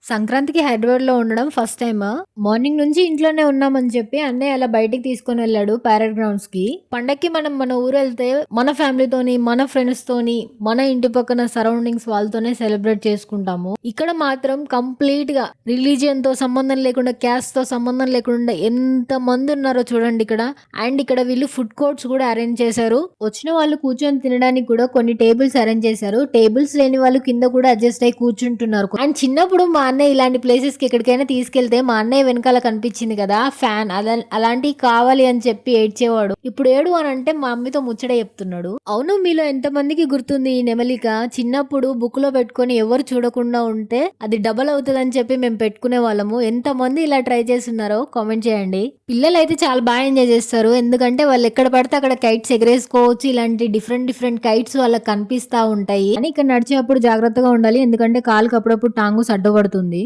సంక్రాంతికి హైదరాబాద్‌లో ఉండడం ఫస్ట్ టైమ్. మార్నింగ్ నుంచి ఇంట్లోనే ఉన్నామని చెప్పి అన్నయ్య అలా బయటికి తీసుకొనెళ్ళాడు ప్యారెడ్ గ్రౌండ్స్‌కి. పండక్కి మనం మన ఊరెళ్తే మన ఫ్యామిలీతోని, మన ఫ్రెండ్స్‌తోని, మన ఇంటి పక్కన సరౌండింగ్స్ వాళ్ళతోనే సెలబ్రేట్ చేసుకుంటాము. ఇక్కడ మాత్రం కంప్లీట్‌గా రిలీజియన్‌తో సంబంధం లేకుండా, క్యాస్ట్‌తో సంబంధం లేకుండా ఎంతమంది ఉన్నారో చూడండి ఇక్కడ. అండ్ ఇక్కడ వీళ్ళు ఫుడ్ కోర్ట్స్ కూడా అరేంజ్ చేశారు. వచ్చిన వాళ్ళు కూర్చొని తినడానికి కూడా కొన్ని టేబుల్స్ అరేంజ్ చేశారు. టేబుల్స్ లేని వాళ్ళు కింద కూడా అడ్జస్ట్ అయ్యి కూర్చుంటున్నారు. అండ్ చిన్నప్పుడు మా అన్నయ్య ఇలాంటి ప్లేసెస్‌కి ఎక్కడికైనా తీసుకెళ్తే మా అన్నయ్య వెనకాల కనిపించింది కదా ఫ్యాన్ అలాంటివి కావాలి అని చెప్పి ఏడ్చేవాడు. ఇప్పుడు ఏడు అని అంటే మా అమ్మతో ముచ్చట చెప్తున్నాడు. అవును, మీలో ఎంతమందికి గుర్తుంది ఈ నెమలిక? చిన్నప్పుడు బుక్ లో పెట్టుకొని ఎవరు చూడకుండా ఉంటే అది డబల్ అవుతుందని చెప్పి మేము పెట్టుకునే వాళ్ళము. ఎంతమంది ఇలా ట్రై చేస్తున్నారో కామెంట్ చేయండి. పిల్లలు అయితే చాలా బాగా ఎంజాయ్ చేస్తారు. ఎందుకంటే వాళ్ళు ఎక్కడ పడితే అక్కడ కైట్స్ ఎగరేసుకోవచ్చు. ఇలాంటి డిఫరెంట్ కైట్స్ వాళ్ళకి కనిపిస్తా ఉంటాయి. కానీ ఇక్కడ నడిచేటప్పుడు జాగ్రత్తగా ఉండాలి. ఎందుకంటే కాలుకి అప్పుడప్పుడు టాంగు అడ్డుపడుతుంది.